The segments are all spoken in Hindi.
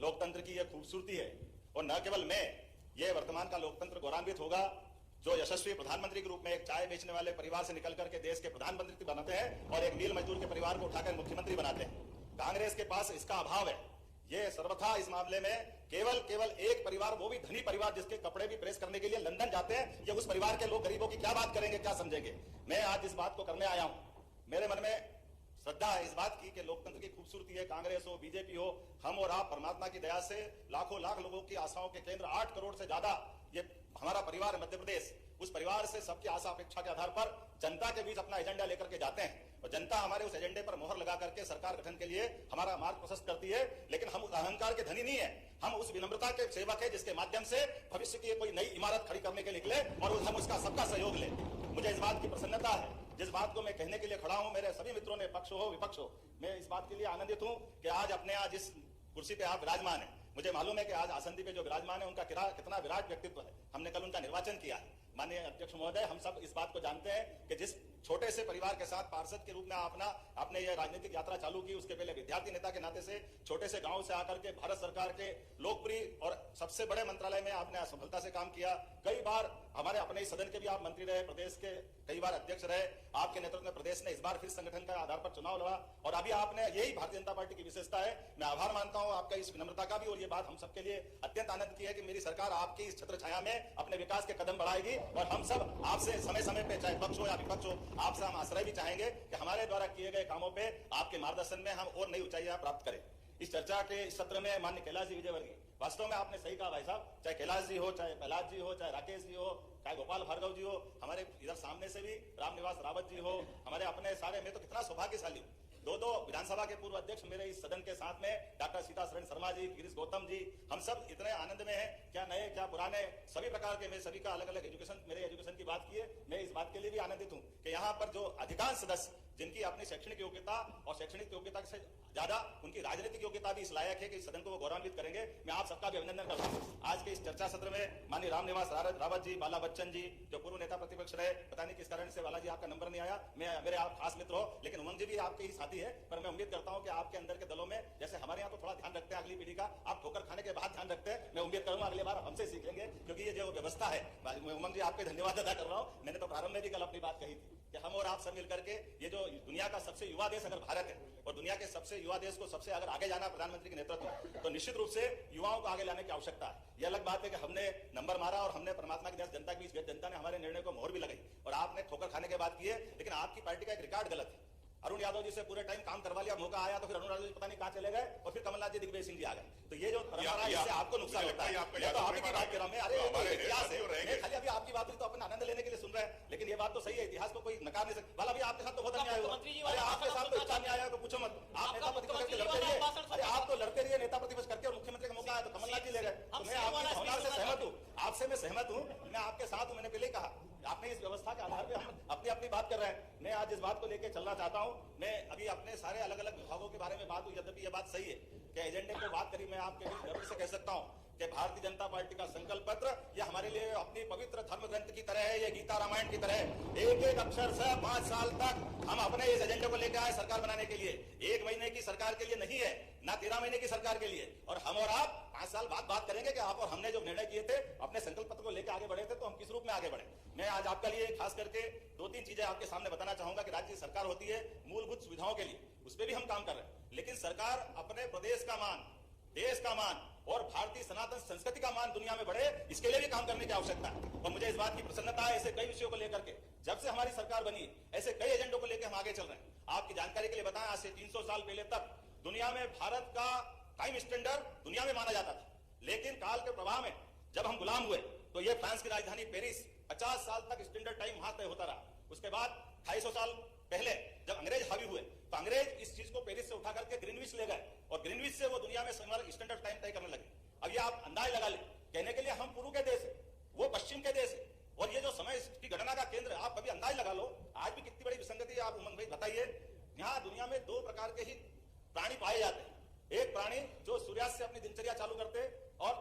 लोकतंत्र की यह खूबसूरती है। और न केवल मैं, ये वर्तमान का लोकतंत्र गौरवान्वित होगा जो यशस्वी प्रधानमंत्री के रूप में एक चाय बेचने वाले परिवार से निकल करके देश के प्रधानमंत्री बनाते हैं और एक मील मजदूर के परिवार को उठाकर मुख्यमंत्री बनाते हैं। कांग्रेस के पास इसका अभाव है। ये सर्वथा इस मामले में केवल एक परिवार, वो भी धनी परिवार जिसके कपड़े भी प्रेस करने के लिए लंदन जाते हैं, ये उस परिवार के लोग गरीबों की क्या बात करेंगे, क्या समझेंगे। मैं आज इस बात को करने आया हूं। मेरे मन में श्रद्धा है इस बात की कि लोकतंत्र की खूबसूरती है। कांग्रेस हो, बीजेपी हो, हम और आप परमात्मा की दया से लाखों लाख लोगों की आशाओं के केंद्र, 8 करोड़ से ज्यादा ये हमारा परिवार है मध्य प्रदेश। उस परिवार से सबकी आशा अपेक्षा के आधार पर जनता के बीच अपना एजेंडा लेकर के जाते हैं और जनता हमारे उस एजेंडे पर मोहर लगा करके सरकार गठन के लिए हमारा मार्ग प्रशस्त करती है। लेकिन हम अहंकार के धनी नहीं है, हम उस विनम्रता के सेवक है जिसके माध्यम से भविष्य की कोई नई इमारत खड़ी करने के निकले और हम उसका सबका सहयोग लें। मुझे इस बात की प्रसन्नता है, जिस बात को मैं कहने के लिए खड़ा हूं, मेरे सभी मित्रों ने, पक्ष हो विपक्ष हो, मैं इस बात के लिए आनंदित हूं कि आज अपने आज इस कुर्सी पे आप विराजमान है। मुझे मालूम है कि आज आसंदी पे जो विराजमान है उनका कितना विराट व्यक्तित्व है। हमने कल उनका निर्वाचन किया है। माननीय अध्यक्ष महोदय, हम सब इस बात को जानते हैं कि जिस छोटे से परिवार के साथ पार्षद के रूप में आपने यह राजनीतिक यात्रा चालू की, उसके पहले विद्यार्थी नेता के नाते से छोटे से गांव से आकर के भारत सरकार के लोकप्रिय और सबसे बड़े मंत्रालय में आपने सफलता से काम किया। कई बार हमारे अपने सदन के भी आप मंत्री रहे, प्रदेश के कई बार अध्यक्ष रहे। आपके नेतृत्व में प्रदेश ने इस बार फिर संगठन के आधार पर चुनाव लड़ा और अभी आपने, यही भारतीय जनता पार्टी की विशेषता है। मैं आभार मानता हूं आपका इस विनम्रता का भी, और ये बात हम सबके लिए अत्यंत आनंद की है कि मेरी सरकार आपकी इस छत्र छाया में अपने विकास के कदम बढ़ाएगी और हम सब आपसे समय समय पे, चाहे पक्ष हो या विपक्ष हो, आपसे हम आश्रय भी चाहेंगे कि हमारे द्वारा किए गए कामों पे आपके मार्गदर्शन में हम और नई ऊंचाइयां प्राप्त करें। इस चर्चा के इस सत्र में माननीय कैलाश जी विजयवर्गीय, वास्तव में आपने सही कहा भाई साहब, चाहे कैलाश जी हो, चाहे प्रहलाद जी हो, चाहे राकेश जी हो, चाहे गोपाल भार्गव जी हो, हमारे इधर सामने से भी रामनिवास रावत जी हो, हमारे अपने सारे, मैं तो कितना सौभाग्यशाली हूं। दो विधानसभा के पूर्व अध्यक्ष मेरे इस सदन के साथ में डॉक्टर सीताशरण शर्मा जी, गिरीश गौतम जी, हम सब इतने आनंद में हैं, क्या नए क्या पुराने, सभी प्रकार के, मैं सभी का अलग अलग एजुकेशन, मेरे एजुकेशन की बात की है। मैं इस बात के लिए भी आनंदित हूं कि यहाँ पर जो अधिकांश सदस्य जिनकी अपनी शैक्षणिक योग्यता और शैक्षणिक योग्यता से ज्यादा उनकी राजनीतिक योग्यता भी इस लायक है कि इस सदन को वो गौरवान्वित करेंगे, मैं आप सबका भी अभिनंदन करता हूँ। आज के इस चर्चा सत्र में माननीय रामनिवास रावत जी, बाला बच्चन जी जो पूर्व नेता प्रतिपक्ष रहे, पता नहीं किस कारण से बाला जी आपका नंबर नहीं आया, मेरे आप खास मित्र हो, लेकिन उमंग जी भी आपके ही साथी है, पर मैं उम्मीद करता हूं कि आपके अंदर के दलों में, जैसे हमारे यहाँ तो थोड़ा ध्यान रखते हैं अगली पीढ़ी का, आप ठोकर खाने के बाद ध्यान रखते हैं। मैं उम्मीद करूंगा अगली बार हमसे सीखेंगे, क्योंकि ये जो व्यवस्था है, उमंग जी आपके धन्यवाद अदा कर रहा हूं। मैंने तो प्रारंभ में भी कल अपनी बात कही थी कि हम और आप सब मिलकर के, ये जो दुनिया का सबसे युवा देश अगर भारत है और दुनिया के सबसे युवा देश को सबसे अगर आगे जाना प्रधानमंत्री के नेतृत्व, तो निश्चित रूप से युवाओं को आगे लाने की आवश्यकता है। यह अलग बात है कि हमने नंबर मारा और हमने परमात्मा की दया से जनता के बीच, जनता ने हमारे निर्णय को मोहर भी लगाई और आपने ठोकर खाने की बात की है। लेकिन आपकी पार्टी का एक रिकॉर्ड गलत है। अरुण यादव जी से पूरे टाइम काम करवा लिया, मौका आया तो फिर अरुण यादव जी पता नहीं कहां चले गए और फिर कमलनाथ जी, दिग्विजय सिंह जी आ गए। तो ये जो परंपरा है इससे आपको नुकसान होता है। तो आपकी बात कर रहा हूं मैं, अरे इतिहास है, खाली अभी आपकी बात हुई तो अपन आनंद लेने के लिए सुन रहे हैं, लेकिन ये बात तो सही है, इतिहास को कोई नकार नहीं सकता। वाला भी आपके साथ तो बहुत अन्याय हुआ, अरे आपके साथ तो इतना अन्याय है तो पूछो मत। आप नेता प्रतिपक्ष करके लड़ते रहिए, अरे आप तो लड़ते रहिए नेता प्रतिपक्ष करके, और मुख्यमंत्री का मौका आया तो कमलनाथ जी ले गए। तो मैं आपकी भावना से सहमत हूँ, आपसे मैं सहमत हूँ, मैं आपके साथ हूं। मैंने पहले कहा आपने इस व्यवस्था के आधार पे हम अपनी अपनी बात कर रहे हैं। मैं आज इस बात को लेकर चलना चाहता हूं। मैं अभी अपने सारे अलग अलग विभागों के बारे में बात हुई, यद्यपि यह बात सही है कि एजेंडे को बात करी, मैं आपके बीच गर्व से कह सकता हूं कि भारतीय जनता पार्टी का संकल्प पत्र यह हमारे लिए अपनी पवित्र धर्म ग्रंथ की तरह है, ये गीता रामायण की तरह है। एक एक अक्षर से 5 साल तक हम अपने इस एजेंडे को लेकर आए सरकार बनाने के लिए। 1 महीने की सरकार के लिए नहीं है, ना 13 महीने की सरकार के लिए। और हम और आप 5 साल बाद बात करेंगे कि आप और हमने जो निर्णय किए थे, अपने संकल्प पत्र को लेकर आगे बढ़े थे, तो हम किस रूप में आगे बढ़े। मैं आज आपके लिए खास करके 2-3 चीजें आपके सामने बताना चाहूंगा कि राज्य सरकार होती है मूलभूत सुविधाओं के लिए, उस पर भी हम काम कर रहे हैं, लेकिन सरकार अपने प्रदेश का मान, देश का मान और भारतीय सनातन संस्कृति का मान दुनिया में बढ़े, इसके लिए भी काम करने की आवश्यकता है। और मुझे इस बात की प्रसन्नता है, ऐसे कई विषयों को लेकर के जब से हमारी सरकार बनी, ऐसे कई एजेंडों को लेकर हम आगे चल रहे हैं। आपकी जानकारी के लिए बताएं, आज से 300 साल पहले तक दुनिया में भारत का टाइम स्टैंडर्ड दुनिया में माना जाता था, लेकिन काल के प्रवाह में जब हम गुलाम हुए तो यह फ्रांस की राजधानी पेरिस 50 साल तक स्टैंडर्ड टाइम वहां तय होता रहा। उसके बाद 250 साल पहले जब अंग्रेज हावी हुए तो अंग्रेज इस चीज को पेरिस से उठा करके ग्रीनविच ले गए और ग्रीनविच से वो दुनिया में स्टैंडर्ड टाइम तय करने लगे। अब ये आप अंदाज लगा ले, कहने के लिए हम पूर्व के देश है, वो पश्चिम के देश है, और ये जो समय की गणना का केंद्र है, आप कभी अंदाज लगा लो आज भी कितनी बड़ी विसंगति है। आप उमंग भाई बताइए, यहाँ दुनिया में 2 प्रकार के ही प्राणी पाए जाते हैं। एक प्राणी जो सूर्यास्त से अपनी दिनचर्या चालू करते और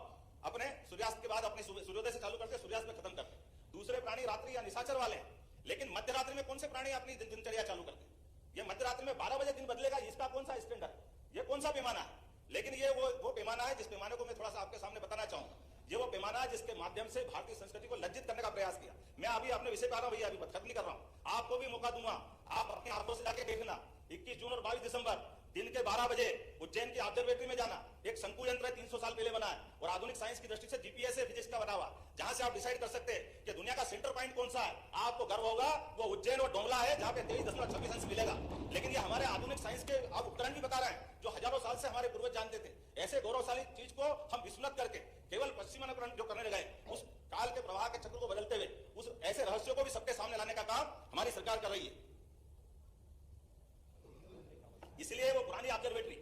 अपने सूर्यास्त के बाद अपने सूर्योदय से चालू करते, सूर्यास्त में खत्म करते। दूसरे प्राणी रात्रि या निशाचर वाले हैं। लेकिन मध्य रात्रि में कौन से प्राणी अपनी दिनचर्या चालू करते हैं? ये मध्य रात्रि में 12 बजे दिन बदलेगा, इसका कौन सा स्टैंडर्ड है? ये कौन सा पैमाना है? लेकिन ये वो पैमाना है जिस पैमाने को मैं थोड़ा सा आपके सामने बताना चाहूंगा, ये वो पैमाना है जिसके माध्यम से भारतीय संस्कृति को लज्जित करने का प्रयास किया। मैं अभी अपने विषय पे आ रहा हूं भैया, अभी खत्म नहीं कर रहा हूं, आपको भी मौका दूंगा, आप अपनी आंखों से जाके देखना। 21 जून और 22 दिसंबर दिन के 12 बजे उज्जैन की ऑब्जर्वेटरी में जाना। एक शंकु यंत्र है, 300 साल पहले बना है और आधुनिक साइंस की दृष्टि से जीपीएस है फिजिक्स का बना हुआ, जहां से आप डिसाइड कर सकते हैं कि दुनिया का सेंटर पॉइंट कौन सा है। आपको गर्व होगा वो उज्जैन और डोंगला है, जहां पे 23.26 अंश मिलेगा। लेकिन ये हमारे आधुनिक साइंस के आप उपकरण भी बता रहे हैं जो हजारों साल से हमारे पूर्वज जानते थे। ऐसे गौरवशाली चीज को हम विस्मृत करके केवल पश्चिमानुकरण जो करने लगे, उस काल के प्रवाह के चक्र को बदलते हुए उस ऐसे रहस्यों को भी सबके सामने लाने का काम हमारी सरकार कर रही है। इसलिए वो पुरानी ऑब्जर्वेटरी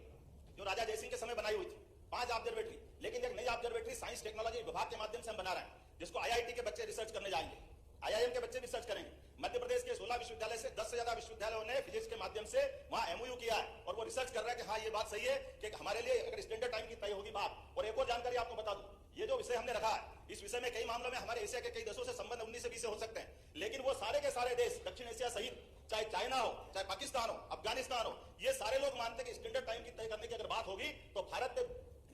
जो राजा जयसिंह के समय बनाई हुई थी, 5 ऑब्जर्वेटरी, लेकिन एक नई ऑब्जर्वेटरी साइंस टेक्नोलॉजी विभाग के माध्यम से हम बना रहे हैं, जिसको आईआईटी के बच्चे रिसर्च करने जाएंगे, आईआईएम के बच्चे रिसर्च करेंगे। मध्य प्रदेश के 16 विश्वविद्यालय से 10 से ज्यादा विश्वविद्यालयों ने फिजिक्स के माध्यम से वहां एमओयू किया है और वो रिसर्च कर रहा है कि हाँ ये बात सही है कि हमारे लिए अगर स्टैंडर्ड टाइम की तय होगी बात। और एक और जानकारी आपको बता दूं, ये जो विषय हमने रखा है, इस विषय में कई मामलों में हमारे एशिया के कई देशों से संबंध 19 से 20 से हो सकते हैं, लेकिन वो सारे के सारे देश दक्षिण एशिया सहित, चाहे चाइना हो, चाहे पाकिस्तान हो, अफगानिस्तान हो, ये सारे लोग मानते हैं कि स्टैंडर्ड टाइम की तय करने की अगर बात होगी तो भारत में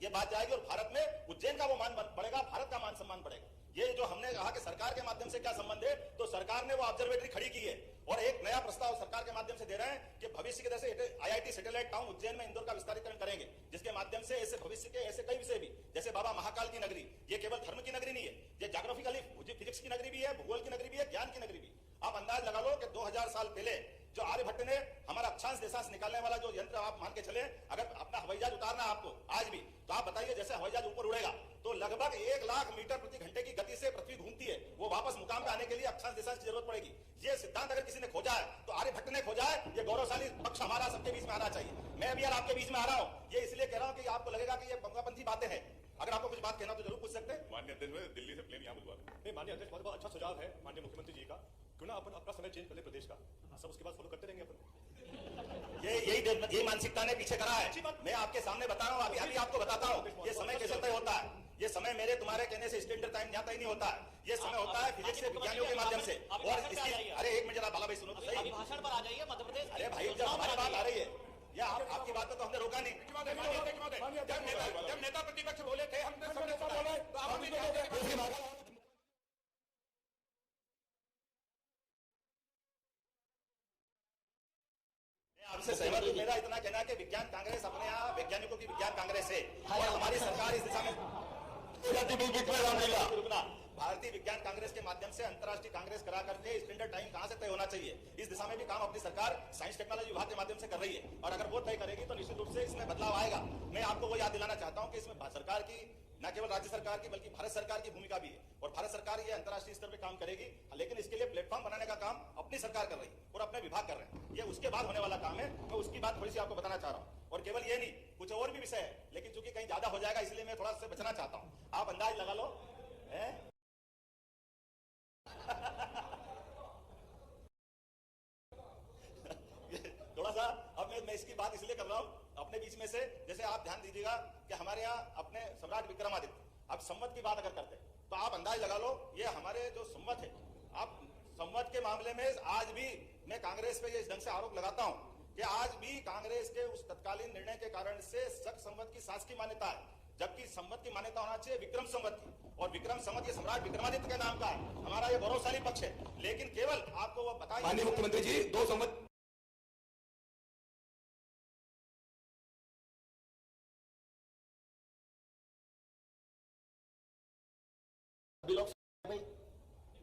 ये बात जाएगी और भारत में उज्जैन का वो मान बढ़ेगा, भारत का मान सम्मान बढ़ेगा। ये जो हमने कहा कि सरकार के माध्यम से क्या संबंध है, तो सरकार ने वो ऑब्जर्वेटरी खड़ी की है और एक नया प्रस्ताव सरकार के माध्यम से दे रहे हैं कि भविष्य के जैसे आईआईटी सैटेलाइट टाउन उज्जैन में इंदौर का विस्तारीकरण करेंगे, जिसके माध्यम से ऐसे भविष्य के ऐसे कई विषय भी, जैसे बाबा महाकाल की नगरी, ये केवल धर्म की नगरी नहीं है, ये ज्योग्राफिकली फिजिक्स की नगरी भी है, भूगोल की नगरी भी है, ज्ञान की नगरी भी। आप अंदाज लगा लो कि 2000 साल पहले जो आर्यभट्ट ने हमारा अक्षांश देशांश निकालने वाला जो यंत्र आप मान के चले, अगर अपना हवाई जहाज उतारना आपको आज भी, तो आप बताइए जैसे हवाई जहाज ऊपर उड़ेगा तो लगभग 1 लाख मीटर प्रति घंटे की गति से पृथ्वी घूमती है, वो वापस मुकाम पे आने के लिए अक्षांश देशांश की जरूरत पड़ेगी। ये सिद्धांत अगर किसी ने खोजा है तो आर्यभट्ट ने खोजा है। ये गौरवशाली पक्ष हमारा सबके बीच में आना चाहिए। मैं अभी यार आपके बीच में आ रहा हूँ, ये इसलिए कह रहा हूँ कि आपको लगेगा कि ये पंथी बातें हैं। अगर आपको कुछ बात कहना तो जरूर पूछ सकते हैं। माननीय अध्यक्ष, दिल्ली से प्लेन यहाँ बुलवा नहीं, माननीय अध्यक्ष, बहुत अच्छा सुझाव है माननीय मुख्यमंत्री जी का। क्यों ना अपन अपना समय चेंज कर ले प्रदेश का, सब उसके बाद फॉलो करते रहेंगे अपन। यही मानसिकता ने पीछे करा है। मैं आपके सामने बता रहा हूँ, अभी आपको बताता हूँ ये समय कैसे तय होता है। ये समय मेरे तुम्हारे कहने से स्टैंडर्ड टाइम यहाँ तय नहीं होता है, ये समय होता है फिजिक्स के विज्ञानियों के माध्यम से। और इसकी अरे एक मिनट जरा बाला भाई सुनो तो सही, भाषण पर आ जाइए मध्य प्रदेश। अरे भाई जब हमारी बात आ रही है या आपकी बात तो हमने रोका नहीं। जब नेता प्रतिपक्ष बोले थे हमने सबने बोला तो आप भी आपसे सहमत हूं। मेरा इतना कहना है कि विज्ञान कांग्रेस अपने यहाँ वैज्ञानिकों की विज्ञान कांग्रेस है और हमारी सरकार इस दिशा में रुकना। भारतीय विज्ञान कांग्रेस के माध्यम से अंतर्राष्ट्रीय कांग्रेस करा करके स्टैंडर्ड टाइम कहां से तय होना चाहिए, इस दिशा में भी काम अपनी सरकार साइंस टेक्नोलॉजी विभाग के माध्यम से कर रही है। और अगर वो तय करेगी तो निश्चित रूप से इसमें बदलाव आएगा। मैं आपको वो याद दिलाना चाहता हूं कि इसमें सरकार की, न केवल राज्य सरकार की बल्कि भारत सरकार की भूमिका भी है और भारत सरकार ये अंतर्राष्ट्रीय स्तर पर काम करेगी, लेकिन इसके लिए प्लेटफॉर्म बनाने का काम अपनी सरकार कर रही है और अपने विभाग कर रहे हैं। ये उसके बाद होने वाला काम है, मैं उसकी बात थोड़ी सी आपको बताना चाह रहा हूँ। और केवल ये नहीं, कुछ और भी विषय है, लेकिन चूंकि कहीं ज्यादा हो जाएगा इसलिए मैं थोड़ा सा बचना चाहता हूँ। आप अंदाज लगा लो थोड़ा सा। अब मैं इसकी बात इसलिए कर रहा हूं अपने बीच में से, जैसे आप ध्यान दीजिएगा कि हमारे यहाँ अपने सम्राट विक्रमादित्य, अब संवत की बात अगर करते हैं तो आप अंदाज लगा लो, ये हमारे जो संवत है, आप संवत के मामले में आज भी मैं कांग्रेस पे इस ढंग से आरोप लगाता हूं कि आज भी कांग्रेस के उस तत्कालीन निर्णय के कारण से शक संवत की शासकीय मान्यता है, जबकि संवत की मान्यता होना चाहिए विक्रम संवत की। और विक्रम संवत ये सम्राट विक्रमादित्य के नाम का है, हमारा ये गौरवशाली पक्ष है। लेकिन केवल आपको वो बताइए माननीय मुख्यमंत्री जी 2 संवत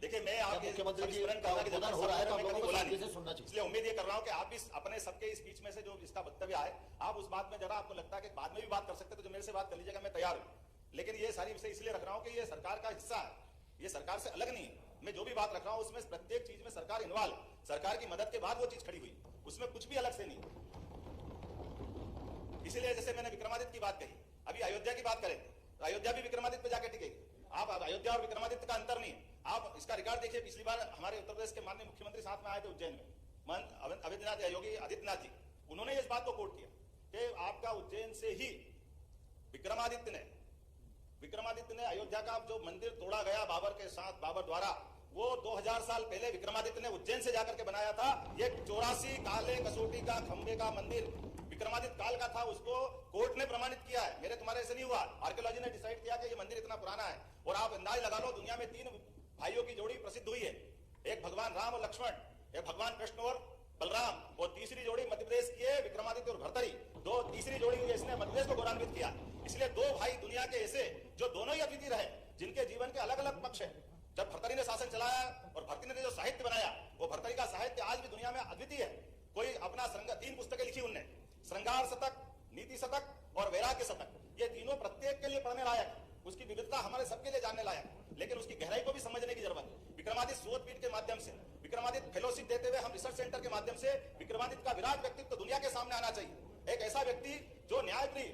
देखिए, मैं आपके मुख्यमंत्री जी हो रहा है तो आपको बोला नहीं, सुनना चाहिए। इसलिए उम्मीद ये कर रहा हूं कि आप भी अपने सबके इस बीच में से जो इसका वक्तव्य आए, आप उस बात में जरा आपको लगता है कि बाद में भी बात कर सकते तो जो मेरे से बात कर लीजिएगा, मैं तैयार हूं। लेकिन ये सारी विषय इसलिए रख रहा हूं कि ये सरकार का हिस्सा है, ये सरकार से अलग नहीं है। मैं जो भी बात रख रहा हूं उसमें प्रत्येक चीज में सरकार इन्वॉल्व, सरकार की मदद के बाद वो चीज खड़ी हुई, उसमें कुछ भी अलग से नहीं। इसीलिए जैसे मैंने विक्रमादित्य की बात कही, अभी अयोध्या की बात करें तो अयोध्या भी विक्रमादित्य पे जाकर टिकेगी। आप अयोध्या और विक्रमादित्य का अंतर नहीं है। आप इसका रिकॉर्ड देखिए, पिछली बार हमारे उत्तर प्रदेश के माननीय मुख्यमंत्री साथ में आए थे उज्जैन में, योगी आदित्यनाथ जी, उन्होंने इस बात को कोट किया कि आपका उज्जैन से ही विक्रमादित्य ने अयोध्या का जो मंदिर तोड़ा गया बाबर के साथ, बाबर द्वारा, वो 2000 साल पहले विक्रमादित्य ने उज्जैन से जाकर के बनाया था। ये 84 काले कसौटी का खंबे का मंदिर विक्रमादित्य काल का था, उसको कोर्ट ने प्रमाणित किया है। मेरे तुम्हारे ऐसे नहीं हुआ। आर्कियोलॉजी ने डिसाइड किया कि ये मंदिर इतना पुराना है। और आप अंदाज लगा लो, दुनिया में 3 भाइयों की जोड़ी प्रसिद्ध हुई है, एक भगवान राम और लक्ष्मण, एक भगवान कृष्ण और बलराम, और तीसरी जोड़ी मध्य प्रदेश की है विक्रमादित्य और भर्तरी। तीसरी जोड़ी हुई, इसने मध्य प्रदेश को गौरवान्वित किया। इसलिए 2 भाई दुनिया के ऐसे जो दोनों ही अद्वितीय रहे, जिनके जीवन के अलग अलग पक्ष है। जब भर्तरी ने शासन चलाया और भर्तरी ने जो साहित्य बनाया, वो भर्तरी का साहित्य आज भी दुनिया में अद्वितीय है। कोई अपना 3 पुस्तकें लिखी उनने, श्रृंगार शतक, नीति शतक और वैराग्य शतक। ये तीनों प्रत्येक के लिए पढ़ने लायक, उसकी विविधता हमारे सबके लिए जानने लायक, लेकिन उसकी गहराई को भी समझने की जरूरत है। विक्रमादित्य शोधपीठ के माध्यम से, विक्रमादित्य फेलोशिप देते हुए हम रिसर्च सेंटर के माध्यम से विक्रमादित्य का विराट व्यक्तित्व दुनिया के सामने आना चाहिए। एक ऐसा व्यक्ति जो न्यायप्रिय,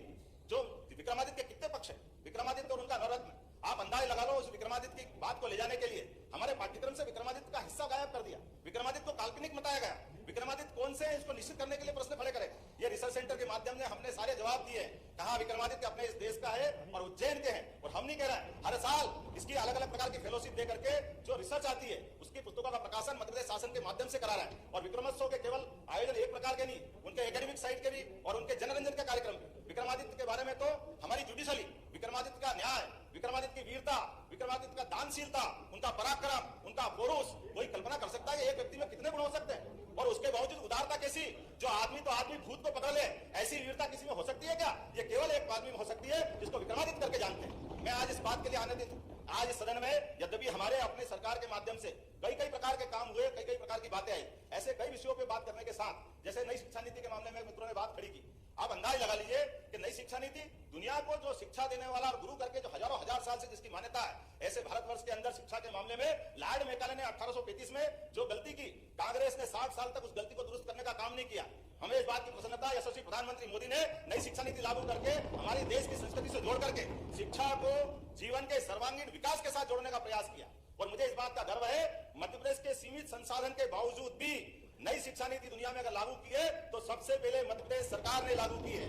जो विक्रमादित्य के कितने पक्ष है, विक्रमादित्य और उनका नवरत्न। आप अंदाज लगा लो, उस विक्रमादित्य की बात को ले जाने के लिए हमारे पाठ्यक्रम से विक्रमादित्य का हिस्सा गायब कर दिया। विक्रमादित्य को काल्पनिक बताया गया। विक्रमादित्य कौन से हैं, इसको निश्चित करने के लिए प्रश्न खड़े करे। ये रिसर्च सेंटर के माध्यम से हमने सारे जवाब दिए। कहा विक्रमादित्य अपने इस देश का है और उज्जैन के हैं, और हम नहीं कह रहे। हर साल इसकी अलग अलग प्रकार की फेलोशिप दे करके जो रिसर्च आती है, उसकी पुस्तकों का प्रकाशन मध्य प्रदेश शासन के माध्यम से करा रहा है। और विक्रमोत्सव के केवल आयोजन एक प्रकार के नहीं, उनके एकेडमिक साइट के भी और उनके जनरंजन के कार्यक्रम भी। विक्रमादित्य के बारे में तो हमारी जुडिशली, विक्रमादित्य का न्याय, विक्रमादित्य की वीरता, विक्रमादित्य का दानशीलता, उनका पराक्रम, उनका पौरुष, कोई कल्पना कर सकता है एक व्यक्ति में कितने गुण हो सकते हैं। और उसके बावजूद उदारता कैसी, जो आदमी तो आदमी भूत को पकड़ ले, ऐसी वीरता किसी में हो सकती है क्या? ये केवल एक आदमी में हो सकती है जिसको विक्रमादित्य करके जानते हैं। मैं आज इस बात के लिए आनंदित हूं। आज इस सदन में यद्यपि हमारे अपने सरकार के माध्यम से कई प्रकार के काम हुए, कई प्रकार की बातें आई, ऐसे कई विषयों पे बात करने के साथ, जैसे नई शिक्षा नीति के मामले में मित्रों ने बात खड़ी की। आप अंदाज लगा लीजिए कि नई शिक्षा नीति दुनिया को जो शिक्षा देने वाला और गुरु करके जो हजारों हजार साल से जिसकी मान्यता है, ऐसे भारतवर्ष के अंदर शिक्षा के मामले में लॉर्ड मैकाले ने 1835 में जो गलती की, कांग्रेस ने 60 साल तक उस गलती को दुरुस्त करने का काम नहीं किया। हमें इस बात की प्रसन्नता, यशस्वी प्रधानमंत्री मोदी ने नई शिक्षा नीति लागू करके हमारे देश की संस्कृति से जोड़ करके शिक्षा को जीवन के सर्वांगीण विकास के साथ जोड़ने का प्रयास किया। और मुझे इस बात का गर्व है, मध्य प्रदेश के सीमित संसाधन के बावजूद भी नई शिक्षा नीति दुनिया में अगर लागू की है तो सबसे पहले मध्य प्रदेश सरकार ने लागू की है।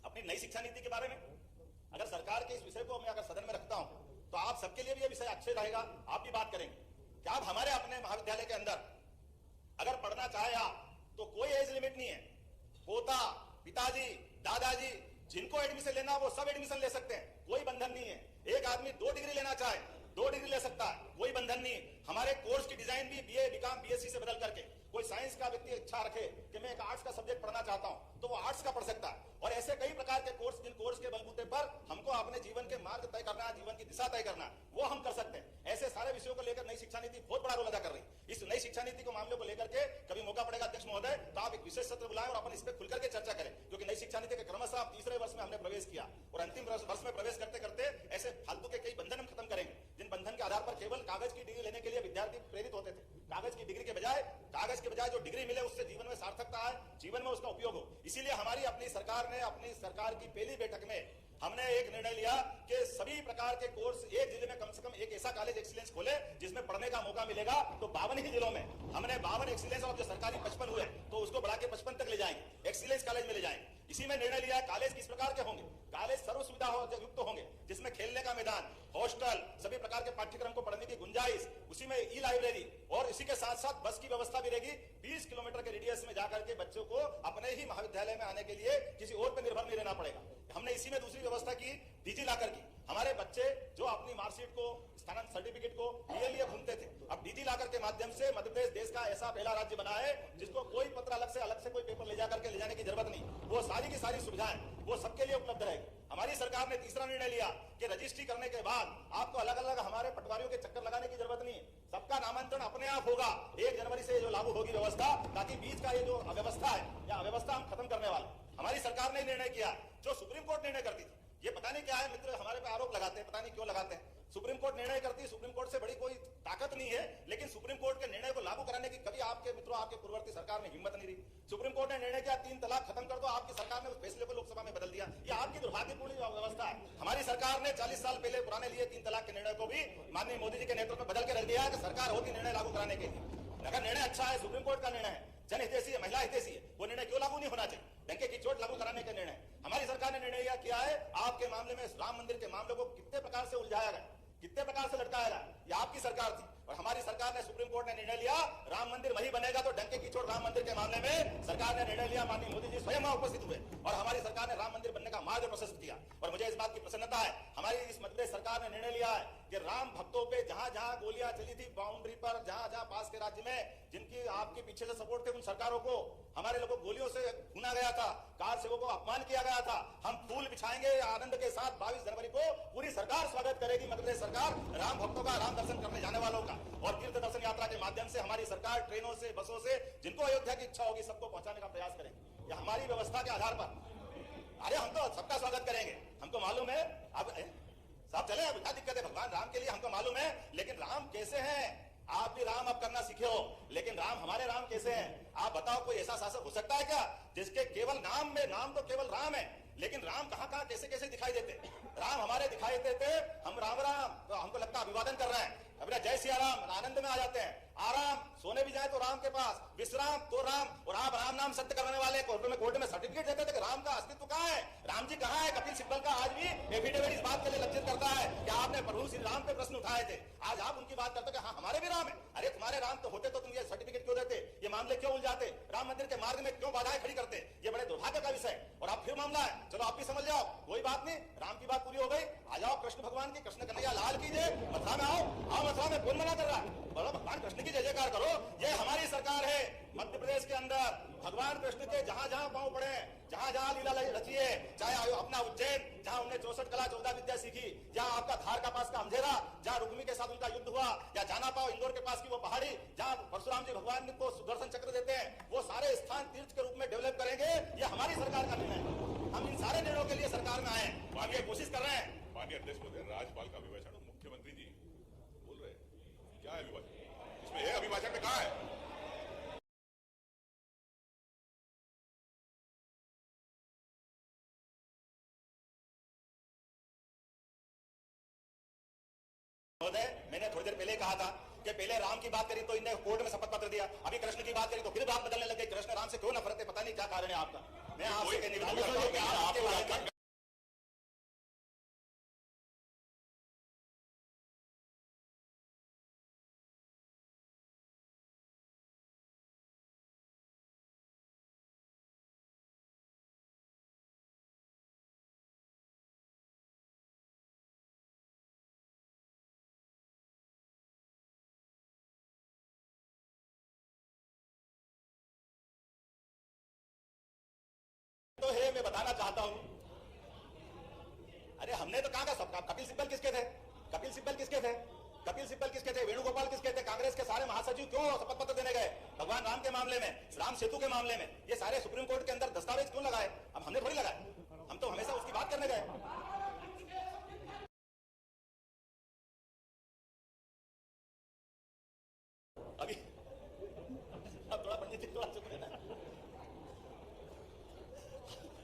अपनी नई शिक्षा नीति के बारे में अगर सरकार के इस विषय को मैं अगर सदन में रखता हूं तो आप सबके लिए भी यह विषय अच्छे रहेगा, आप भी बात करेंगे कि आप हमारे अपने महाविद्यालय के अंदर अगर पढ़ना चाहे आप तो कोई एज लिमिट नहीं है। पोता, पिताजी, दादाजी, जिनको एडमिशन लेना वो सब एडमिशन ले सकते हैं, कोई बंधन नहीं है। एक आदमी 2 डिग्री लेना चाहे 2 डिग्री ले सकता है, कोई बंधन नहीं। हमारे कोर्स की डिजाइन भी बीए, बीकॉम, बीएससी से बदल करके कोई साइंस का व्यक्ति इच्छा रखे कि मैं एक आर्ट्स का सब्जेक्ट पढ़ना चाहता हूं तो वो आर्ट्स का पढ़ सकता है। और ऐसे कई प्रकार के कोर्स, जिन कोर्स के बलबूते पर हमको अपने जीवन के मार्ग तय करना है, जीवन की दिशा तय करना है, वो हम कर सकते हैं। ऐसे सारे विषयों को लेकर नई शिक्षा नीति बहुत बड़ा रोल अदा कर रही है। इस नई शिक्षा नीति को मामले को लेकर के कभी मौका पड़ेगा अध्यक्ष महोदय तो आप एक विशेष सत्र बुलाएं और अपन इस पर खुलकर के चर्चा करें, क्योंकि नई शिक्षा नीति के क्रमशः आप 3रे वर्ष में हमने प्रवेश किया और अंतिम वर्ष में प्रवेश करते करते ऐसे फालतू के कई बंधन हम खत्म करेंगे, जिन बंधन के आधार पर केवल कागज की डिग्री लेने के लिए विद्यार्थी प्रेरित होते थे। कागज की डिग्री के बजाय जो डिग्री मिले उससे जीवन में सार्थकता है, जीवन में उसका उपयोग हो। इसीलिए हमारी अपनी सरकार की पहली बैठक में हमने एक निर्णय लिया कि सभी प्रकार के कोर्स एक जिले में कम से कम एक ऐसा कॉलेज एक्सीलेंस खोले जिसमें पढ़ने का मौका मिलेगा। तो 52 ही जिलों में हमने 52 एक्सीलेंस और जो सरकारी 55 हुए तो उसको बढ़ा के 55 तक ले जाएंगे, एक्सीलेंस कॉलेज में ले जाएंगे। इसी में निर्णय लिया कॉलेज किस प्रकार के होंगे, कॉलेज सर्व सुविधा युक्त होंगे, जिसमें खेलने का मैदान, हॉस्टल, सभी प्रकार के पाठ्यक्रम को पढ़ने की गुंजाइश, उसी में ई लाइब्रेरी और इसी के साथ साथ बस की व्यवस्था भी रहेगी। 20 किलोमीटर के रेडियस में जाकर के बच्चों को अपने ही महाविद्यालय में आने के लिए किसी और पर निर्भर नहीं रहना पड़ेगा। हमने इसी में दूसरी व्यवस्था की, डिजी लॉकर की। हमारे बच्चे जो अपनी मार्कशीट को, स्थानांतरण सर्टिफिकेट को लिए घूमते थे, अब डिजी लॉकर के माध्यम से मध्य प्रदेश देश का ऐसा पहला राज्य बना है जिसको कोई पत्र अलग से कोई पेपर ले जाकर के ले जाने की जरूरत नहीं। वो सारी की सारी सुविधाएं वो सबके लिए उपलब्ध रहेगी। हमारी सरकार ने तीसरा निर्णय लिया कि रजिस्ट्री करने के बाद आपको अलग अलग हमारे पटवारियों के चक्कर लगाने की जरूरत नहीं है, सबका नामांतरण अपने आप होगा। 1 जनवरी से जो लागू होगी व्यवस्था, ताकि बीच का ये जो अव्यवस्था है या अव्यवस्था हम खत्म करने वाले। हमारी सरकार ने निर्णय किया जो सुप्रीम कोर्ट निर्णय करती थी। ये पता नहीं क्या है, मित्र हमारे पे आरोप लगाते हैं, पता नहीं क्यों लगाते हैं। सुप्रीम कोर्ट निर्णय करती है, सुप्रीम कोर्ट से बड़ी कोई ताकत नहीं है, लेकिन सुप्रीम कोर्ट के निर्णय को लागू कराने की कभी आपके मित्रों, आपके पूर्ववर्ती सरकार में हिम्मत नहीं रही। सुप्रीम कोर्ट ने निर्णय किया 3 तलाक खत्म कर दो, आपकी सरकार ने उस फैसले को लोकसभा में बदल दिया। ये आपकी दुर्भाग्यपूर्ण व्यवस्था है। हमारी सरकार ने 40 साल पहले पुराने लिए 3 तलाक के निर्णय को भी माननीय मोदी जी के नेतृत्व में बदल के रख दिया कि सरकार होती निर्णय लागू कराने के लिए। अगर निर्णय अच्छा है, सुप्रीम कोर्ट का निर्णय है, जनहितैषी है, महिला हितैषी है, वो निर्णय क्यों लागू नहीं होना चाहिए? डंके की चोट लागू कराने का निर्णय हमारी सरकार ने निर्णय किया है। आपके मामले में राम मंदिर के मामले को कितने प्रकार से उलझाया गया, कितने प्रकार से लटकाया गया, ये आपकी सरकार थी। और हमारी सरकार ने, सुप्रीम कोर्ट ने निर्णय लिया राम मंदिर वही बनेगा तो डंके की चोट राम मंदिर के मामले में सरकार ने निर्णय लिया। माननीय मोदी जी स्वयं वहां उपस्थित हुए और हमारी सरकार ने राम मंदिर बनने का मार्ग प्रशस्त किया। और मुझे इस बात की प्रसन्नता है, हमारी इस मध्य प्रदेश सरकार ने निर्णय लिया है कि राम भक्तों पे जहां जहां गोलियां चली थी बाउंड्री पर, जहां जहां पास के राज्य में जिनकी आपके पीछे से सपोर्ट थे, उन सरकारों को, हमारे लोगों को गोलियों से भुना गया था, कार सेवकों को अपमान किया गया था, हम फूल बिछाएंगे आनंद के साथ। 22 जनवरी को पूरी सरकार स्वागत करेगी, मध्य प्रदेश सरकार राम भक्तों का, राम दर्शन करने जाने वालों का। और तीर्थ दर्शन यात्रा के माध्यम से हमारी सरकार ट्रेनों से, बसों से जिनको अयोध्या की इच्छा होगी सबको पहुंचाने का प्रयास करेंगे। ये हमारी व्यवस्था के आधार पर, अरे हम तो सबका स्वागत करेंगे, हमको मालूम है। अब सब चले, अब क्या दिक्कत है, भगवान राम के लिए हमको मालूम है, लेकिन राम कैसे हैं? आप भी राम अब करना सीखे हो, लेकिन राम, हमारे राम कैसे हैं? आप बताओ, कोई ऐसा शासक हो सकता है क्या जिसके केवल नाम में, नाम तो केवल राम है, लेकिन राम कहां कहां कैसे कैसे दिखाई देते? राम हमारे दिखाई देते, हम राम राम तो हमको लगता अभिवादन कर रहे हैं, अभी जय सिया राम आनंद में आ जाते हैं। आराम, सोने भी जाए तो राम के पास, विश्राम तो राम। और आप राम नाम सत्य करने वाले कोर्ट में सर्टिफिकेट देते थे कि राम का अस्तित्व कहां है, राम जी कहां है? कपिल सिब्बल का आज भी एफिडेविट इस बात के लिए लज्जित करता है कि आपने प्रभु श्री राम पे प्रश्न उठाए थे, आज आप उनकी बात करते कि हाँ हमारे भी राम है। अरे तुम्हारे राम तो होते तो तुम ये सर्टिफिकेट क्यों देते? ये मामले क्यों उलझाते? राम मंदिर के मार्ग में क्यों बाधाएं खड़ी करते? ये बड़े दुर्भाग्य का विषय। और अब फिर मामला है, चलो आप भी समझ जाओ, कोई बात नहीं, राम की बात पूरी हो गई, आ जाओ कृष्ण भगवान की, कृष्ण कन्हैया लाल कीजिए, मथुरा में आओ मथुरा में कौन मना कर रहा है? बोलो भगवान कृष्ण की जय जयकार करो। ये हमारी सरकार है मध्य प्रदेश के अंदर, भगवान कृष्ण के जहां जहां पांव पड़े, जहां जहां लीला रची है, चाहे अपना उज्जैन जहां उन्होंने 64 कला 14 विद्या सीखी, जहां आपका धार का पास का अमझेरा, जहां रुक्मी के साथ उनका युद्ध हुआ, या जाना पाओ इंदौर के पास की वो पहाड़ी जहां परशुराम जी भगवान को सुदर्शन चक्र देते हैं, वो सारे स्थान तीर्थ के रूप में डेवलप करेंगे। ये हमारी सरकार का निर्णय है, हम इन सारे निर्णयों के लिए सरकार में आए, हम ये कोशिश कर रहे हैं। माननीय अध्यक्ष महोदय, राज्यपाल का अभिभाषण मुख्यमंत्री जी बोल रहे हैं, क्या है अभिभाषण? इसमें है अभिभाषण में कहा है? मैंने थोड़ी देर पहले कहा था कि पहले राम की बात करी तो इन्हें कोर्ट में शपथ पत्र दिया, अभी कृष्ण की बात करी तो फिर बात बदलने लगे। कृष्ण राम से क्यों नफरत है, पता नहीं क्या कारण है आपका। मैं आपसे निवेदन करता हूं कि आप तो है, मैं बताना चाहता हूं। अरे हमने तो कहा सबका, कपिल सिब्बल किसके थे? कपिल सिब्बल किसके थे? कपिल सिब्बल किसके थे? वेणुगोपाल किसके थे? कांग्रेस के सारे महासचिव क्यों शपथ पत्र देने गए? भगवान राम के मामले में, राम सेतु के मामले में, ये सारे सुप्रीम कोर्ट के अंदर दस्तावेज क्यों लगाए? अब हमने थोड़ी लगाए, हम तो हमेशा उसकी बात करने गए। अभी अब थोड़ा पंडित जी थोड़ा चुप रहना।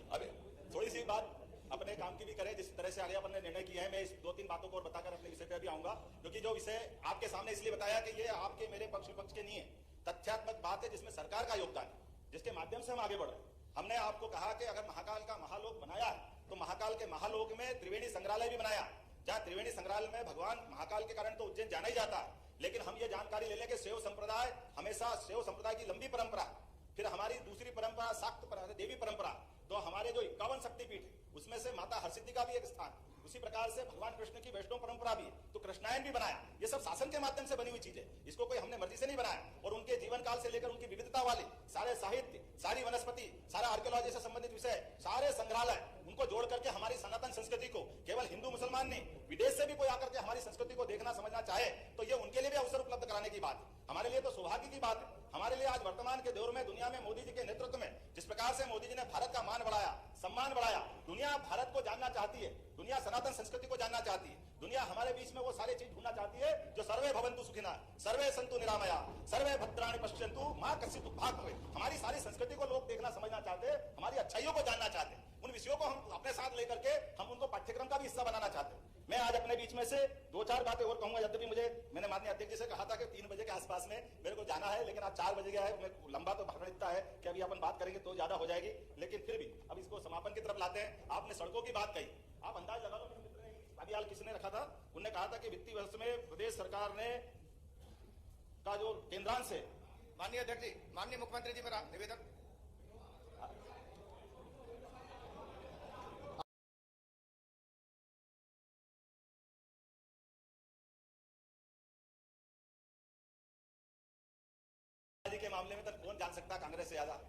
अभी थोड़ी सी बात अपने काम की भी करें, जिस तरह से आगे अपन ने निर्णय किया है। मैं इस 2-3 बातों को और बताकर अपने विषय पे भी आऊंगा, क्योंकि जो विषय आपके सामने इसलिए बताया कि ये आपके मेरे पक्ष विपक्ष के नहीं है, तथ्यात्मक बात है जिसमें सरकार का योगदान है, जिसके माध्यम से हम आगे बढ़ रहे हैं। हमने आपको कहा कि अगर महाकाल का महालोक बनाया है तो महाकाल के महालोक में त्रिवेणी संग्रहालय भी बनाया, जहां त्रिवेणी संग्रहालय में भगवान महाकाल के कारण तो उज्जैन जाना ही जाता है, लेकिन हम ये जानकारी ले लें कि शैव संप्रदाय हमेशा, शैव संप्रदाय की लंबी परंपरा, फिर हमारी दूसरी परंपरा शाक्त देवी परंपरा, तो हमारे जो 51 शक्तिपीठ है उसमें से माता हरसिद्धि का भी एक स्थान, उसी प्रकार से भगवान कृष्ण की वैष्णव परंपरा भी है, तो कृष्णायन भी बनाया। ये सब शासन के माध्यम से बनी हुई चीजें, इसको कोई हमने मर्जी से नहीं बनाया। और उनके जीवन काल से लेकर उनकी विविधता वाले सारे साहित्य, सारी वनस्पति, सारा आर्कियोलॉजी से संबंधित विषय, सारे संग्रहालय, उनको जोड़ करके हमारी सनातन संस्कृति को केवल हिंदू मुसलमान नहीं, विदेश से भी कोई आकर के हमारी संस्कृति को देखना समझना चाहे तो ये उनके लिए भी अवसर उपलब्ध कराने की बात है। हमारे लिए तो सौभाग्य की बात है। हमारे लिए आज वर्तमान के दौर में दुनिया में मोदी जी के नेतृत्व में जिस प्रकार से मोदी जी ने भारत का मान बढ़ाया, सम्मान बढ़ाया, दुनिया भारत को जानना चाहती है, दुनिया सनातन संस्कृति को जानना चाहती है, दुनिया हमारे बीच में वो सारी चीज ढूंढना चाहती है जो सर्वे भवन्तु सुखिनः, सर्वे सन्तु निरामया, सर्वे भद्राणि पश्यन्तु मा कश्चित् दुःखभाग् भवेत्। हमारी सारी संस्कृति को लोग देखना समझना चाहते हैं, हमारी अच्छाइयों को जानना चाहते हैं, उन विषयों को हम अपने साथ लेकर के हम उनको पाठ्यक्रम का भी हिस्सा बनाना चाहते हैं। मैं आज अपने बीच में से 2-4 बातें और कहूंगा, यद्यपि मैंने माननीय अध्यक्ष जी से कहा था कि 3 बजे के आसपास में मेरे को जाना है, लेकिन आज 4 बजे गया है। लंबा तो भाषण इतना है कि अभी अपन बात करेंगे तो ज्यादा हो जाएगी, लेकिन फिर भी अब इसको समापन की तरफ लाते हैं। आपने सड़कों की बात कही, आप अंदाज लगा लो, मेरे मित्र ने किसने रखा था, उन्होंने कहा था कि वित्तीय वर्ष में प्रदेश सरकार ने का जो केंद्रांश है, माननीय अध्यक्ष जी, माननीय मुख्यमंत्री जी, मेरा निवेदन। के मामले में तो कौन जान सकता है कांग्रेस से ज्यादा।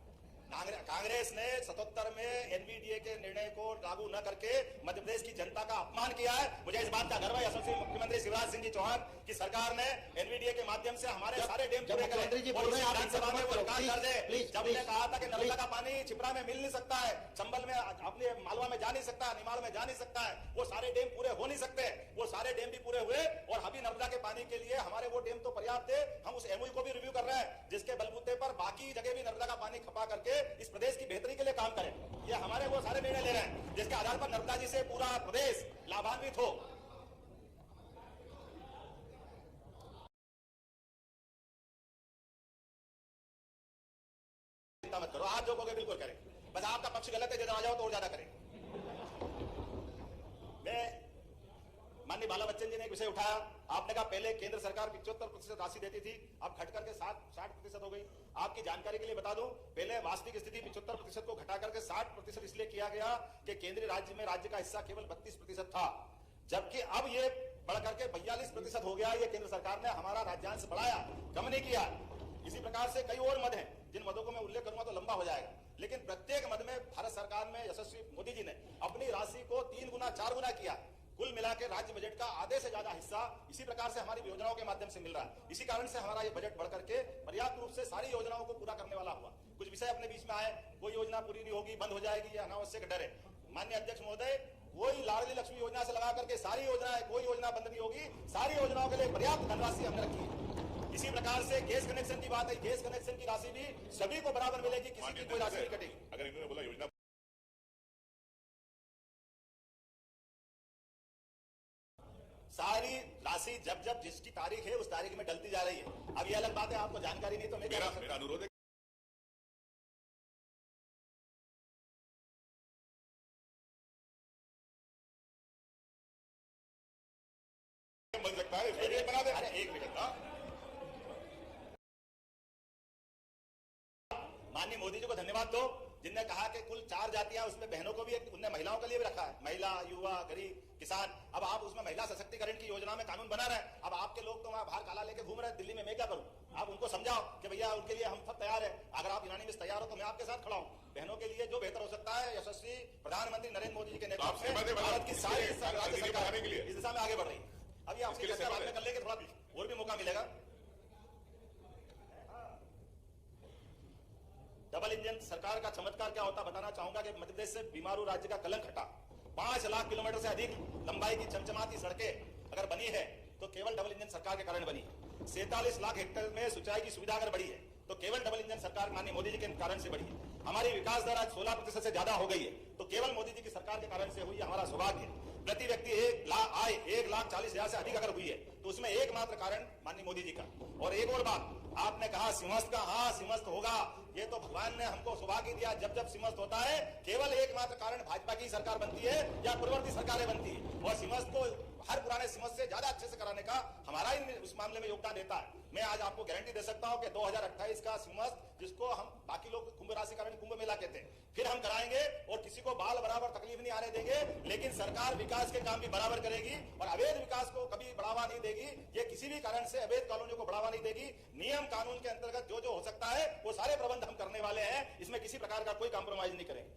कांग्रेस ने 77 में एनवीडीए के निर्णय को लागू न करके मध्य प्रदेश की जनता का अपमान किया है। मुझे इस बात का गर्व है यशस्वी मुख्यमंत्री शिवराज सिंह जी चौहान की सरकार ने एनवीडीए के माध्यम से हमारे सारे डैम पूरे करे। विधानसभा में वो रिकॉर्ड दर्ज है जब हमने कहा था कि नर्मदा का पानी छिपरा में मिल नहीं सकता है, चंबल में, अपने मालवा में जा नहीं सकता, निमाड़ में जा नहीं सकता है, वो सारे डैम पूरे हो नहीं सकते। वो सारे डैम भी पूरे हुए और अभी नर्मदा के पानी के लिए हमारे वो डैम तो पर्याप्त है। हम उस एमओयू को भी रिव्यू कर रहे हैं जिसके बलबूते पर बाकी जगह भी नर्मदा का पानी खपा करके इस प्रदेश की बेहतरी के लिए काम करें। ये हमारे वो सारे निर्णय ले रहे हैं जिसके आधार पर नर्मदा जी से पूरा प्रदेश लाभान्वित हो। चिंता मत करो, आप जो कहोगे बिल्कुल करें, बस आपका पक्ष गलत है, जब आ जाओ तो और ज्यादा करें। मैं माननीय बाला बच्चन जी ने एक विषय उठाया। आपने कहा पहले केंद्र सरकार 75% राशि देती थी, अब घट करके 60% हो गई। आपकी जानकारी के लिए बता दूं, पहले वास्तविक स्थिति 75% को घटा करके 60% इसलिए किया गया कि केंद्रीय राज्य में राज्य का हिस्सा केवल 32% था, जबकि अब ये बढ़ करके 42% हो गया। ये केंद्र सरकार ने हमारा राज्यांश बढ़ाया, कम नहीं किया। इसी प्रकार से कई और मद हैं जिन मदों को मैं उल्लेख करूंगा तो लंबा हो जाएगा, लेकिन प्रत्येक मद में भारत सरकार में यशस्वी मोदी जी ने अपनी राशि को 3 गुना 4 गुना किया। कुल मिला के राज्य बजट का आधे से ज्यादा हिस्सा इसी प्रकार से हमारी योजनाओं के माध्यम से मिल रहा है। इसी कारण से हमारा ये बजट बढ़ करके पर्याप्त रूप से सारी योजनाओं को पूरा करने वाला हुआ। कुछ विषय अपने बीच में आए, कोई योजना पूरी नहीं होगी, बंद हो जाएगी, ये अनावश्यक डर है। माननीय अध्यक्ष महोदय, कोई लाडली लक्ष्मी योजना से लगा करके सारी योजनाएं, कोई योजना बंद नहीं होगी। सारी योजनाओं के लिए पर्याप्त धनराशि हमने रखी है। इसी प्रकार से गैस कनेक्शन की बात है, गैस कनेक्शन की राशि भी सभी को बराबर मिलेगी, किसी की कोई राशि नहीं कटेगी। अगर इन्होंने बोला योजना सारी राशि जब जब जिसकी तारीख है उस तारीख में डलती जा रही है। अब ये अलग बात है, आपको जानकारी नहीं तो मैं क्या कर सकता हूं? मेरा अनुरोध है बन सकता है, इसको बना दे। अरे एक मिनट, माननीय मोदी जी को धन्यवाद दो जिनने कहा कि कुल 4 जातियां, उसमें बहनों को भी, उनने महिलाओं के लिए भी रखा है, महिला, युवा, गरीब, किसान। अब आप उसमें महिला सशक्तिकरण की योजना में कानून बना रहे हैं। अब आपके लोग तो वहां बाहर काला लेके घूम रहे हैं दिल्ली में, मैं क्या करूं? आप उनको समझाओ कि भैया उनके लिए हम सब तैयार है। अगर आप यूनानी में तैयार हो तो मैं आपके साथ खड़ा हूं। बहनों के लिए जो बेहतर हो सकता है, यशस्वी प्रधानमंत्री नरेंद्र मोदी जी के नेतृत्व में भारत की सारी राज्य सरकार इस दिशा में आगे बढ़ रही है। अब ये आपकी चर्चा बाद में कर लेंगे, थोड़ा और भी मौका मिलेगा। डबल इंजन सरकार का चमत्कार क्या होता बताना चाहूंगा कि मध्य प्रदेश से बीमारू राज्य का कलंक हटा। 5 लाख किलोमीटर से अधिक लंबाई की चमचमाती सड़कें अगर बनी है तो केवल डबल इंजन सरकार के कारण बनी है। 47 लाख हेक्टेयर में सिंचाई की सुविधा अगर बढ़ी है तो केवल डबल इंजन सरकार माननीय मोदी जी के कारण से बढ़ी है। हमारी विकास दर आज 16% से ज्यादा हो गई है तो केवल मोदी जी की सरकार के कारण से हुई है। हमारा सौभाग्य है। प्रति व्यक्ति 1,40,000 से अधिक अगर हुई है तो उसमें एकमात्र कारण माननीय मोदी जी का। और एक और बात, आपने कहा सिंहस्थ का, हाँ सिंहस्थ होगा, ये तो भगवान ने हमको सौभाग्य दिया। जब जब सिंहस्थ होता है केवल एकमात्र कारण भाजपा की सरकार बनती है या पूर्ववर्ती सरकारें बनती है, और सिंहस्थ को हर पुराने सिंहस्थ से ज्यादा अच्छे से कराने का हमारा ही उस मामले में योगदान रहता है। मैं आज आपको गारंटी दे सकता हूं कि 2028 का सिंहस्थ, जिसको हम बाकी लोग कुंभ राशि कारण कुंभ मेला कहते हैं, फिर हम कराएंगे और किसी को बाल बराबर तकलीफ नहीं आने देंगे। लेकिन सरकार विकास के काम भी बराबर करेगी और अवैध विकास को कभी बढ़ावा नहीं देगी। ये किसी भी कारण से अवैध कॉलोनियों को बढ़ावा नहीं देगी। नियम कानून के अंतर्गत जो जो हो सकता है वो सारे प्रबंध हम करने वाले हैं। इसमें किसी प्रकार का कोई कॉम्प्रोमाइज नहीं करेंगे।